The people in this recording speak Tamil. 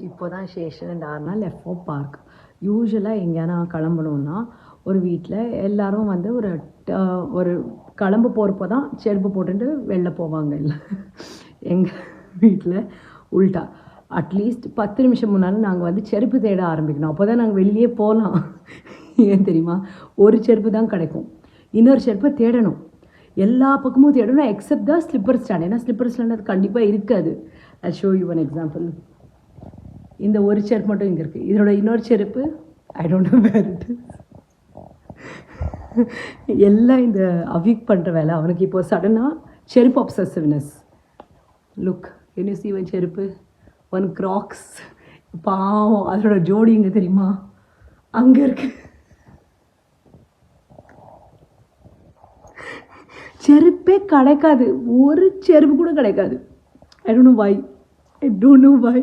இப்போ தான் ஸ்டேஷன் அண்ட் 6 நாள் எஃப்ஓ பார்க். யூஸ்வலாக எங்கேயானா கிளம்பணுன்னா ஒரு வீட்டில் எல்லோரும் வந்து ஒரு கிளம்ப போகிறப்போ தான் செருப்பு போட்டுட்டு வெளில போவாங்க. இல்லை, எங்கள் வீட்டில் உல்ட்டா அட்லீஸ்ட் 10 நிமிஷம் முன்னாலும் நாங்கள் வந்து செருப்பு தேட ஆரம்பிக்கணும். அப்போ தான் நாங்கள் வெளியே போகலாம். ஏன் தெரியுமா? ஒரு செருப்பு தான் கிடைக்கும், இன்னொரு செருப்பை தேடணும், எல்லா பக்கமும் தேடணும் எக்ஸப்ட் தான் ஸ்லிப்பர் ஸ்டாண்ட். ஏன்னா ஸ்லிப்பர் ஸ்டாண்ட் அது கண்டிப்பாக இருக்காது. I show you one example. இந்த ஒரு செருப்பு மட்டும் இங்கே இருக்குது. இதோட இன்னொரு செருப்பு I don't know where it is. எல்லாம் இந்த அவிக் பண்ணுற வேலை அவனுக்கு. இப்போ சடனாக செருப்பு அப்சசிவ்னஸ். லுக், என்ன செய்வன் செருப்பு, ஒன் கிராக்ஸ், பாவம் அதோட ஜோடி இங்கே தெரியுமா, அங்கே இருக்கு. செருப்பே கிடைக்காது, ஒரு செருப்பு கூட கிடைக்காது. I don't know why.